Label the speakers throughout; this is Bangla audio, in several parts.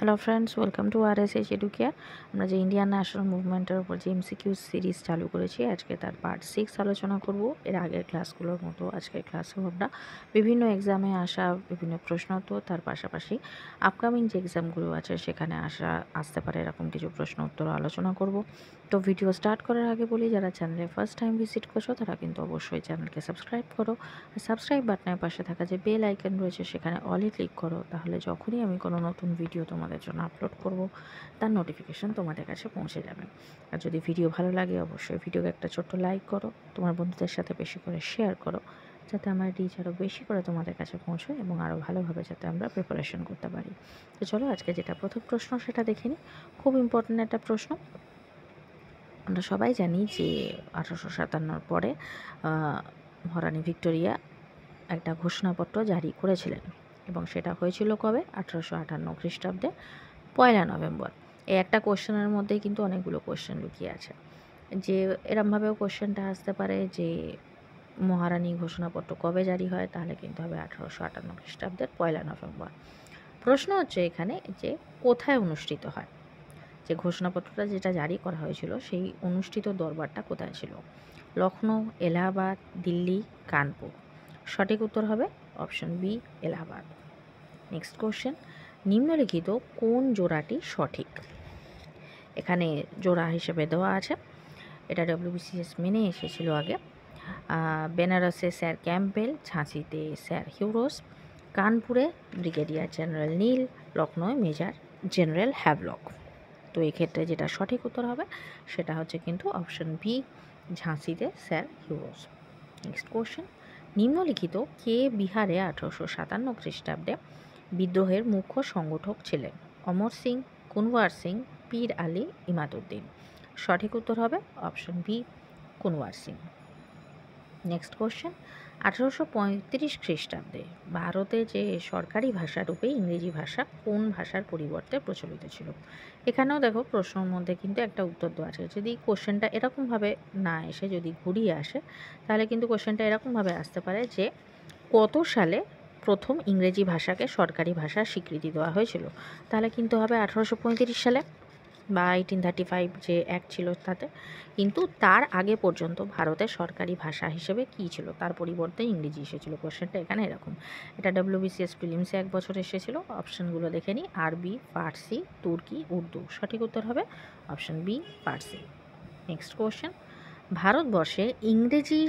Speaker 1: Hello friends, welcome to RSH educare. আমরা যে ইন্ডিয়ান ন্যাশনাল মুভমেন্টের উপর যে MCQ সিরিজ চালু করেছি, আজকে তার পার্ট 6 আলোচনা করব। এর আগের ক্লাসগুলোর মতো আজকের ক্লাসেও আমরা বিভিন্ন এক্সামে আসা বিভিন্ন প্রশ্ন উত্তর, তার পাশাপাশি আপকামিং যে এক্সামগুলো আছে সেখানে আসতে পারে এরকম কিছু প্রশ্ন উত্তর আলোচনা করব। তো ভিডিও স্টার্ট করার আগে বলি, যারা চ্যানেলে ফার্স্ট টাইম ভিজিট করছো তারা কিন্তু অবশ্যই চ্যানেলকে সাবস্ক্রাইব করো। আর সাবস্ক্রাইব বাটনের পাশে থাকা যে বেল আইকন রয়েছে সেখানে অলে ক্লিক করো, তাহলে যখনই আমি কোনো নতুন ভিডিও তোমাদের জন্য আপলোড করব তার নোটিফিকেশন তোমাদের কাছে পৌঁছে যাবে। আর যদি ভিডিও ভালো লাগে অবশ্যই ভিডিওকে একটা ছোট্ট লাইক করো, তোমার বন্ধুদের সাথে বেশি করে শেয়ার করো, যাতে আমার রিচ আরও বেশি করে তোমাদের কাছে পৌঁছয় এবং আরও ভালোভাবে যাতে আমরা প্রিপারেশন করতে পারি। তো চলো আজকে যেটা প্রথম প্রশ্ন সেটা দেখে নিই। খুব ইম্পর্ট্যান্ট একটা প্রশ্ন। আমরা সবাই জানি যে 1857 পরে মহারানী ভিক্টোরিয়া একটা ঘোষণাপত্র জারি করেছিলেন এবং সেটা হয়েছিল কবে? 1858 খ্রিস্টাব্দে 1 নভেম্বর। এই একটা কোশ্চেনের মধ্যেই কিন্তু অনেকগুলো কোশ্চেন লুকিয়ে আছে। যে এরমভাবেও কোশ্চেনটা আসতে পারে যে মহারানী ঘোষণাপত্র কবে জারি হয়, তাহলে কিন্তু হবে 1858 খ্রিস্টাব্দের 1 নভেম্বর। প্রশ্ন হচ্ছে এখানে যে কোথায় অনুষ্ঠিত হয়, যে ঘোষণাপত্রটা যেটা জারি করা হয়েছিল সেই অনুষ্ঠিত দরবারটা কোথায় ছিল? লখনৌ, এলাহাবাদ, দিল্লি, কানপুর। সঠিক উত্তর হবে option B, Allahabad. Next question, নিম্নলিখিত কোন জোড়াটি সঠিক? এখানে জোড়া হিসেবে দেওয়া আছে, এটা WBCS মেনে এসেছিল আগে। বেনারসে স্যার ক্যাম্পবেল, ঝাঁসিতে স্যার হিউরোস, কানপুরে ব্রিগেডিয়ার জেনারেল নীল, লখনৌয়ে মেজর জেনারেল হ্যাভলক। তো এক্ষেত্রে যেটা সঠিক উত্তর হবে সেটা হচ্ছে কিন্তু অপশন বি, ঝাঁসিতে স্যার হিউরোস। নেক্সট কোশ্চেন, নিম্নলিখিত কে বিহারে 1857 খ্রিস্টাব্দে বিদ্রোহের মুখ্য সংগঠক ছিলেন? অমর সিং, কুনওয়ার সিং, পীর আলী, ইমাদউদ্দিন। সঠিক উত্তর হবে option B, Kunwar Singh. Next question, 1835 খ্রিস্টাব্দে ভারতে যে সরকারি ভাষা রূপে ইংরেজি ভাষা কোন ভাষার পরিবর্তে প্রচলিত ছিল? এখানেও দেখো প্রশ্নের মধ্যে কিন্তু একটা উত্তর দেওয়া আছে। যদি কোশ্চেনটা এরকমভাবে না এসে যদি ঘুরিয়ে আসে, তাহলে কিন্তু কোশ্চেনটা এরকমভাবে আসতে পারে যে কত সালে প্রথম ইংরেজি ভাষাকে সরকারি ভাষার স্বীকৃতি দেওয়া হয়েছিল? তাহলে কিন্তু হবে 1835 সালে বা 1835 যে অ্যাক্ট ছিল তাতে। কিন্তু তার আগে পর্যন্ত ভারতের সরকারি ভাষা হিসেবে কী ছিল? তার পরিবর্তে ইংরেজি এসেছিলো। কোশ্চেনটা এখানে এরকম। এটা WBCS প্রিলিমসে 1 বছর এসেছিল। অপশানগুলো দেখে নিই, আরবি, ফার্সি, তুর্কি, উর্দু। সঠিক উত্তর হবে অপশান বি, ফার্সি। নেক্সট কোশ্চেন, ভারতবর্ষে ইংরেজি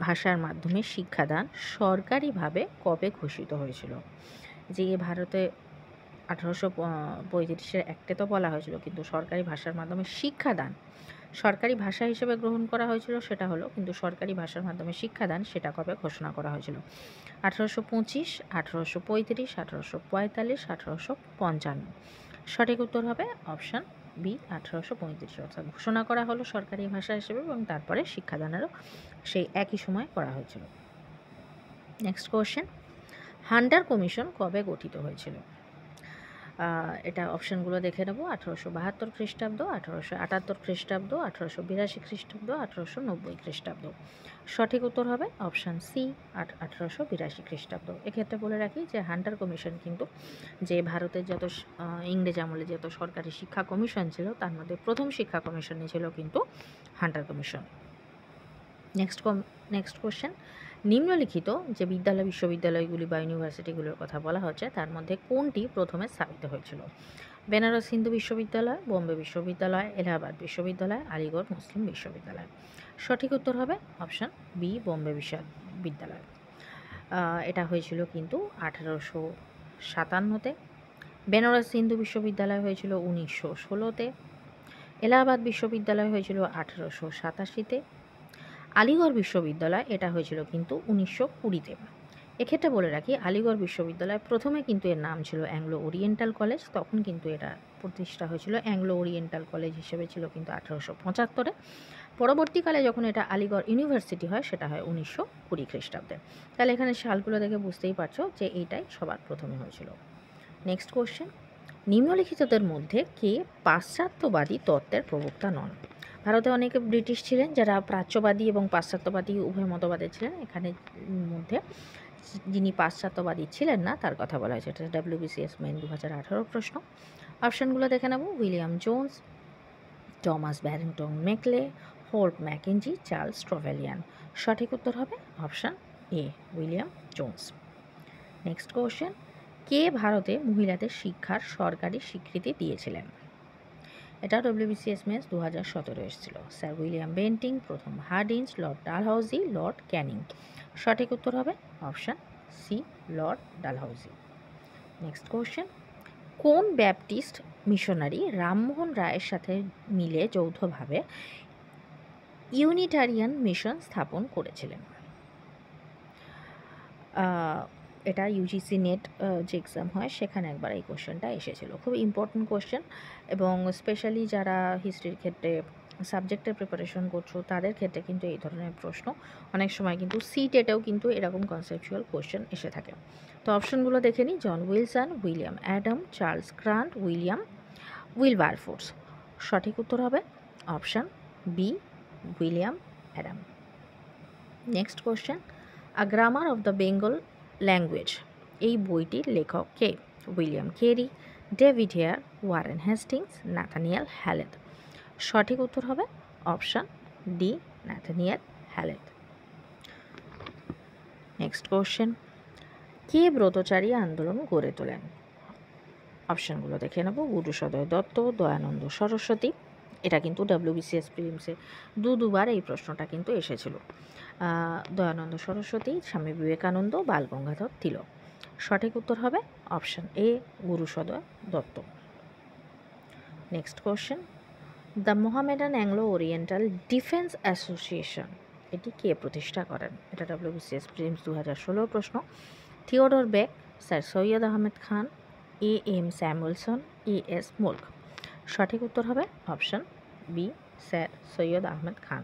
Speaker 1: ভাষার মাধ্যমে শিক্ষাদান সরকারিভাবে কবে ঘোষিত হয়েছিল? যে ভারতে 1835 অ্যাক্টে তো বলা হয়েছিল, কিন্তু সরকারি ভাষার মাধ্যমে শিক্ষাদান সরকারি ভাষা হিসেবে গ্রহণ করা হয়েছিল সেটা হলো, কিন্তু সরকারি ভাষার মাধ্যমে শিক্ষাদান সেটা কবে ঘোষণা করা হয়েছিল? 1825, 1835, 1845, 1855। সঠিক উত্তর হবে অপশান বি, 1835। অর্থাৎ ঘোষণা করা হলো সরকারি ভাষা হিসেবে এবং তারপরে শিক্ষাদানেরও সেই একই সময় করা হয়েছিল। নেক্সট কোশ্চেন, হান্টার কমিশন কবে গঠিত হয়েছিল? এটা অপশানগুলো দেখে নেব। 1872 খ্রিস্টাব্দ, 1878 খ্রিস্টাব্দ, 1882 খ্রিস্টাব্দ, 1890 খ্রিস্টাব্দ। সঠিক উত্তর হবে অপশান সি, 1882 খ্রিস্টাব্দ। এক্ষেত্রে বলে রাখি যে হান্টার কমিশন কিন্তু যে ভারতের যত ইংরেজ আমলে যত সরকারি শিক্ষা কমিশন ছিল তার মধ্যে প্রথম শিক্ষা কমিশনই ছিল কিন্তু হান্টার কমিশন। নেক্সট কোশ্চেন, নিম্নলিখিত যে বিদ্যালয় বিশ্ববিদ্যালয়গুলি বা ইউনিভার্সিটিগুলোর কথা বলা হচ্ছে তার মধ্যে কোনটি প্রথমে স্থাপিত হয়েছিল? বেনারস হিন্দু বিশ্ববিদ্যালয়, বোম্বে বিশ্ববিদ্যালয়, এলাহাবাদ বিশ্ববিদ্যালয়, আলিগড় মুসলিম বিশ্ববিদ্যালয়। সঠিক উত্তর হবে অপশান বি, বোম্বে বিশ্ববিদ্যালয়। এটা হয়েছিল কিন্তু 1857-তে। বেনারস হিন্দু বিশ্ববিদ্যালয় হয়েছিল 1916-তে। এলাহাবাদ বিশ্ববিদ্যালয় হয়েছিল 1887-তে। আলিগড় বিশ্ববিদ্যালয় এটা হয়েছিল কিন্তু 1920-তে। এক্ষেত্রে বলে রাখি, আলিগড় বিশ্ববিদ্যালয় প্রথমে কিন্তু এর নাম ছিল অ্যাংলো ওরিয়েন্টাল কলেজ, তখন কিন্তু এটা প্রতিষ্ঠা হয়েছিল অ্যাংলো ওরিয়েন্টাল কলেজ হিসেবে ছিল কিন্তু 1875-এ। পরবর্তীকালে যখন এটা আলিগড় ইউনিভার্সিটি হয় সেটা হয় 1920 খ্রিস্টাব্দে। তাহলে এখানে সালগুলো দেখে বুঝতেই পারছো যে এইটাই সবার প্রথমে হয়েছিল। নেক্সট কোশ্চেন, নিম্নলিখিতদের মধ্যে কে পাশ্চাত্যবাদী তত্ত্বের প্রবক্তা নন? ভারতে অনেকে ব্রিটিশ ছিলেন যারা প্রাচ্যবাদী এবং পাশ্চাত্যবাদী উভয় মতবাদের ছিলেন। এখানে মধ্যে যিনি পাশ্চাত্যবাদী ছিলেন না তার কথা বলা হয়েছে। এটা WBCS মেইন 2018 প্রশ্ন। অপশানগুলো দেখে নেব। William Jones, Thomas Babington Macaulay, Holt Mackenzie, Charles Trevelyan. সঠিক উত্তর হবে option A, William Jones. Next question, কে ভারতে মহিলাদের শিক্ষার সরকারি স্বীকৃতি দিয়েছিলেন? এটা WBCS মেন্স 2017 এসেছিল। স্যার উইলিয়াম বেন্টিং, প্রথম Hardinge, Lord Dalhousie, Lord Canning. সঠিক উত্তর হবে option C, Lord Dalhousie. Next question, কোন ব্যাপটিস্ট মিশনারি রামমোহন রায়ের সাথে মিলে যৌথভাবে ইউনিটারিয়ান মিশন স্থাপন করেছিলেন? এটা ইউজিসি নেট যে এক্সাম হয় সেখানে একবার এই কোশ্চেনটা এসেছিল। খুব ইম্পর্টেন্ট কোশ্চেন, এবং স্পেশালি যারা হিস্ট্রির ক্ষেত্রে সাবজেক্টের প্রিপারেশন করছো তাদের ক্ষেত্রে কিন্তু এই ধরনের প্রশ্ন অনেক সময় কিন্তু সিটেটেও কিন্তু এরকম কনসেপচুয়াল কোশ্চেন এসে থাকে। তো অপশনগুলো দেখে নিই। John Wilson, William Adam, Charles Grant, William Wilberforce. সঠিক উত্তর হবে option B, William Adam. Next question, a grammar of the Bengal language, এই বইটির লেখক কে? William Carey, David Hare, Warren Hastings, Nathaniel Halhed. সঠিক উত্তর হবে option D, Nathaniel Halhed. Next question, কে ব্রতচারী আন্দোলন গড়ে তোলেন? অপশানগুলো দেখে নেব। গুরুসদয় দত্ত, দয়ানন্দ সরস্বতী। এটা কিন্তু WBCS প্রিলিমসে দুবার এই প্রশ্নটা কিন্তু এসেছিল। দয়ানন্দ সরস্বতী, স্বামী বিবেকানন্দ, বালগঙ্গাধর তিলক। সঠিক উত্তর হবে option A, Gurusaday Dutt. Next question, the Mohammedan Anglo Oriental Defence Association, এটি কে প্রতিষ্ঠা করেন? এটা WBCS প্রিলিমস 2016 প্রশ্ন। Theodore Beck, sir Syed Ahmed Khan, AM Samuelson, ES Mulk. সঠিক উত্তর হবে option B, sir Syed Ahmed Khan.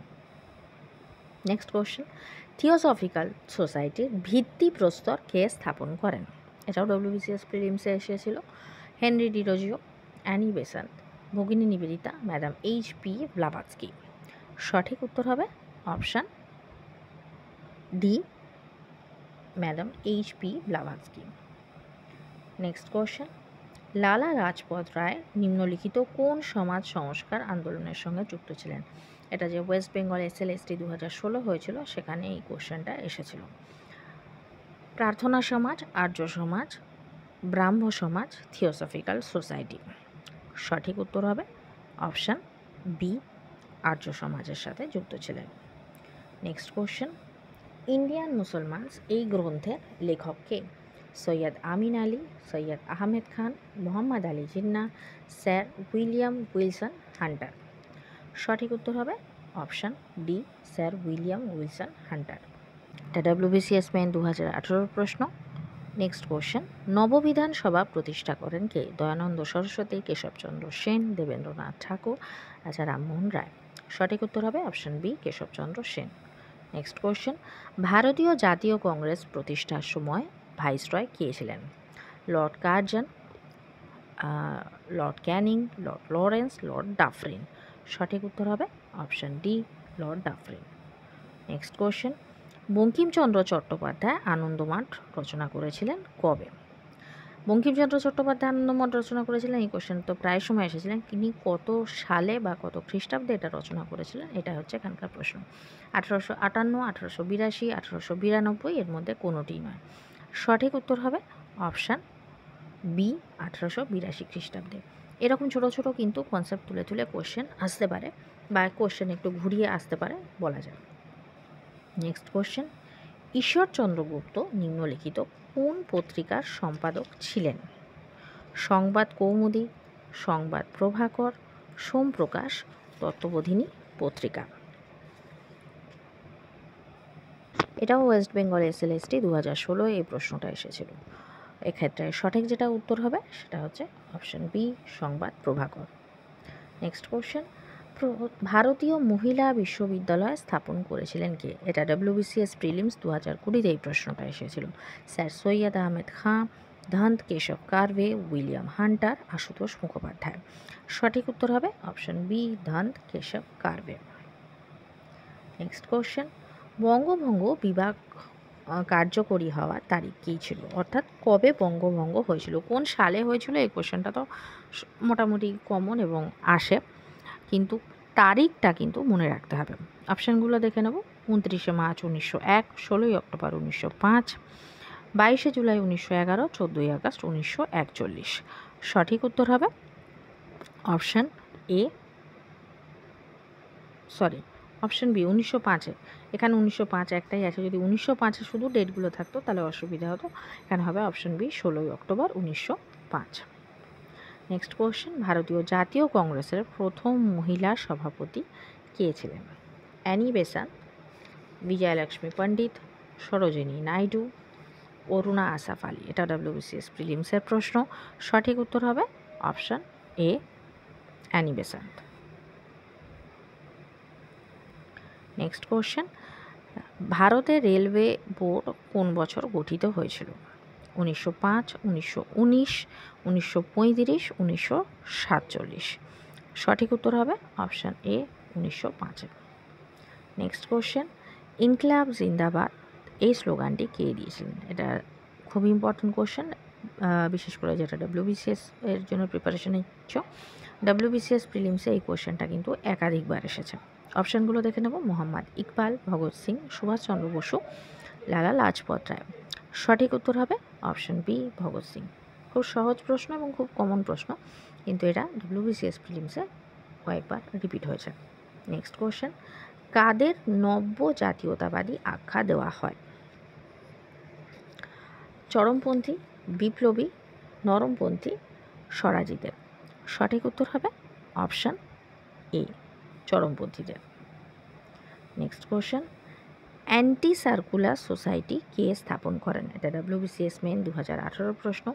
Speaker 1: Next question, Theosophical সোসাইটির ভিত্তিপ্রস্তর কে স্থাপন করেন? এটাও WBCS প্রিলিমসে এসেছিল। হেনরি ডিরোজিও, অ্যানি বেসান্ট, ভগিনী নিবেদিতা, ম্যাডাম HP ব্লাভাৎস্কি। সঠিক উত্তর হবে option D, madam HP ব্লাভাৎস্কি। Next question, লালা রাজপথ রায় নিম্নলিখিত কোন সমাজ সংস্কার আন্দোলনের সঙ্গে যুক্ত ছিলেন? এটা যে ওয়েস্ট বেঙ্গল SLST 2016 হয়েছিল সেখানে এই কোশ্চেনটা এসেছিল। প্রার্থনা সমাজ, আর্য সমাজ, ব্রাহ্ম সমাজ, থিওসফিক্যাল সোসাইটি। সঠিক উত্তর হবে অপশান বি, আর্য সমাজের সাথে যুক্ত ছিলেন। নেক্সট কোশ্চেন, ইন্ডিয়ান মুসলমানস এই গ্রন্থের লেখক কে? Syed Ameer Ali, Syed Ahmed Khan, Mohammad Ali Jinnah, sir William Wilson Hunter. সঠিক উত্তর হবে option D, sir William Wilson Hunter. এটা WBCS মেইন 2018 প্রশ্ন। নেক্সট কোশ্চেন, নববিধান সভা প্রতিষ্ঠা করেন কে? দয়ানন্দ সরস্বতী, কেশবচন্দ্র সেন, দেবেন্দ্রনাথ ঠাকুর, রাজা রামমোহন রায়। সঠিক উত্তর হবে option B, Keshabchandra Sen. Next question, ভারতীয় জাতীয় কংগ্রেস প্রতিষ্ঠার সময় ভাইসরয় কে ছিলেন? Lord Curzon, lord Canning, lord Lawrence, lord Dufferin. সঠিক উত্তর হবে option D, lord Dufferin. Next question, Bankimchandra Chattopadhyay Anandamath রচনা করেছিলেন কবে? বঙ্কিমচন্দ্র চট্টোপাধ্যায় আনন্দমঠ রচনা করেছিলেন, এই কোশ্চেন তো প্রায় সময় এসেছিলেন। তিনি কত সালে বা কত খ্রিস্টাব্দে এটা রচনা করেছিলেন, এটা হচ্ছে এখানকার প্রশ্ন। 1858, 1882, 1892, এর মধ্যে কোনোটিই নয়। সঠিক উত্তর হবে অপশান বি, 1882 খ্রিস্টাব্দে। এরকম ছোটো ছোটো কিন্তু কনসেপ্ট তুলে তুলে কোশ্চেন আসতে পারে, বা কোশ্চেন একটু ঘুরিয়ে আসতে পারে বলা যায়। নেক্সট কোশ্চেন, ঈশ্বরচন্দ্র গুপ্ত নিম্নলিখিত কোন পত্রিকার সম্পাদক ছিলেন? সংবাদ কৌমুদী, সংবাদ প্রভাকর, সোমপ্রকাশ, তত্ত্ববোধিনী পত্রিকা। এটাও ওয়েস্ট বেঙ্গল SLST 2016 এই প্রশ্নটা এসেছিল। এক্ষেত্রে সঠিক যেটা উত্তর হবে সেটা হচ্ছে অপশান বি, সংবাদ প্রভাকর। নেক্সট কোশ্চেন, ভারতীয় মহিলা বিশ্ববিদ্যালয় স্থাপন করেছিলেন কে? এটা WBCS প্রিলিমস 2020 এই প্রশ্নটা এসেছিল। Sir Syed Ahmed Khan, Dhondo Keshav Karve, William Hunter, Ashutosh Mukhopadhyay. সঠিক উত্তর হবে option B, Dhondo Keshav Karve. Next question, বঙ্গভঙ্গ বিভাগ কার্যকরী হওয়ার তারিখ কী ছিল, অর্থাৎ কবে বঙ্গভঙ্গ হয়েছিল, কোন সালে হয়েছিল। এই কোশ্চেনটা তো মোটামুটি কমন এবং আসে, কিন্তু তারিখটা কিন্তু মনে রাখতে হবে। অপশানগুলো দেখে নেব। 29শে মার্চ 1901, 16ই অক্টোবর 1905, 22শে জুলাই 1911, 14ই আগস্ট 1941। সঠিক উত্তর হবে অপশান এ, অপশান বি 1905-এ। এখানে 1905 একটাই আছে, যদি 1905-এ শুধু ডেটগুলো থাকতো তাহলে অসুবিধা হতো। এখানে হবে অপশান বি 16ই অক্টোবর 1905। নেক্সট কোশ্চেন, ভারতীয় জাতীয় কংগ্রেসের প্রথম মহিলা সভাপতি কে ছিলেন? Annie Besant, Vijayalakshmi Pandit, Sarojini Naidu, Aruna Asaf Ali. এটা WBCS প্রিলিমসের প্রশ্ন। সঠিক উত্তর হবে option A, Annie Besant. Next question, ভারতের রেলওয়ে বোর্ড কোন বছর গঠিত হয়েছিল? 1905, 1919, 1935, 1947। সঠিক উত্তর হবে অপশান এ, 1905। নেক্সট কোশ্চেন, ইনকলাব জিন্দাবাদ এই স্লোগানটি কে দিয়েছিলেন? এটা খুব ইম্পর্টেন্ট কোশ্চেন, বিশেষ করে যেটা WBCS এর জন্য প্রিপারেশন নিচ্ছ। WBCS প্রিলিমসে এই কোশ্চেনটা কিন্তু একাধিকবার এসেছে। অপশানগুলো দেখে নেব। মোহাম্মদ ইকবাল, ভগৎ সিং, সুভাষচন্দ্র বসু, লালা লাজপত রায়। সঠিক উত্তর হবে অপশান বি, ভগৎ সিং। খুব সহজ প্রশ্ন এবং খুব কমন প্রশ্ন, কিন্তু এটা WBCS প্রিলিমসে কয়েকবার রিপিট হয়েছে। নেক্সট কোশ্চেন, কাদের নব্য জাতীয়তাবাদী আখ্যা দেওয়া হয়? চরমপন্থী, বিপ্লবী, নরমপন্থী, স্বরাজিতের। সঠিক উত্তর হবে অপশান এ, চরমপন্থীদের। Next question, anti circular society কে স্থাপন করেন? এটা WBCS মেন 2018 প্রশ্ন।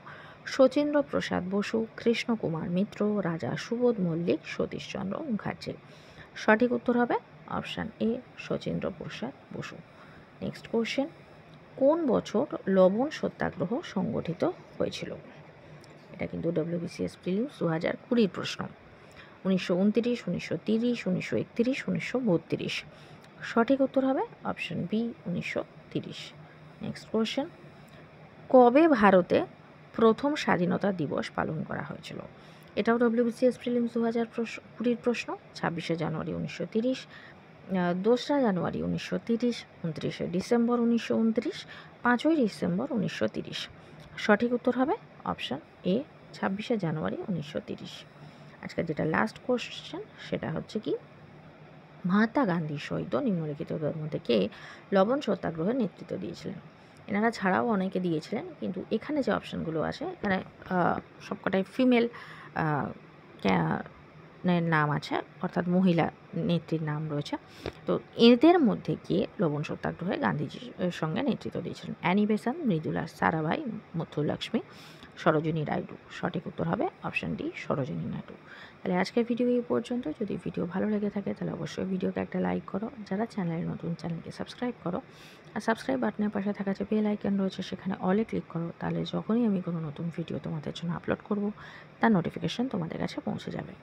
Speaker 1: শচীন্দ্র প্রসাদ বসু, কৃষ্ণ কুমার মিত্র, রাজা সুবোধ মল্লিক, সতীশচন্দ্র মুখার্জি। সঠিক উত্তর হবে option A, Sachindra Prasad Basu. Next question, কোন বছর লবণ সত্যাগ্রহ সংগঠিত হয়েছিল? এটা কিন্তু WBCS প্রিলিমস 2020 প্রশ্ন। 1929, 1930, 1931, 1932। সঠিক উত্তর হবে অপশান বি, 1930। নেক্সট কোশ্চেন, কবে ভারতে প্রথম স্বাধীনতা দিবস পালন করা হয়েছিল? এটাও WBCS প্রিলিমস 2020 প্রশ্ন। 26শে জানুয়ারি 1930, 2রা জানুয়ারি 1930, 29শে ডিসেম্বর 1929, 5ই ডিসেম্বর 1930। সঠিক উত্তর হবে অপশান এ, 26শে জানুয়ারি 1930। আজকের যেটা লাস্ট কোশ্চেন সেটা হচ্ছে কি, মহাত্মা গান্ধীর সহিত নিম্নলিখিতদের মধ্যে কে লবণ সত্যাগ্রহের নেতৃত্ব দিয়েছিলেন? এনারা ছাড়াও অনেকে দিয়েছিলেন, কিন্তু এখানে যে অপশানগুলো আছে এখানে সবকটাই ফিমেল নাম আছে, অর্থাৎ মহিলা নেত্রীর নাম রয়েছে। তো এদের মধ্যে কে লবণ সত্যাগ্রহে গান্ধীজির সঙ্গে নেতৃত্ব দিয়েছিলেন? Annie Besant, Mridula Sarabhai, Muthulakshmi, Sarojini Naidu. সঠিক উত্তর হবে অপশান ডি, সরোজিনী নাইডু। তাহলে আজকের ভিডিও এই পর্যন্ত। যদি ভিডিও ভালো লেগে থাকে তাহলে অবশ্যই ভিডিওকে একটা লাইক করো, যারা চ্যানেলে নতুন চ্যানেলকে সাবস্ক্রাইব করো, আর সাবস্ক্রাইব বাটনের পাশে থাকা যে বেল আইকন রয়েছে সেখানে অলে ক্লিক করো, তাহলে যখনই আমি কোনো নতুন ভিডিও তোমাদের জন্য আপলোড করব তার নোটিফিকেশান তোমাদের কাছে পৌঁছে যাবে।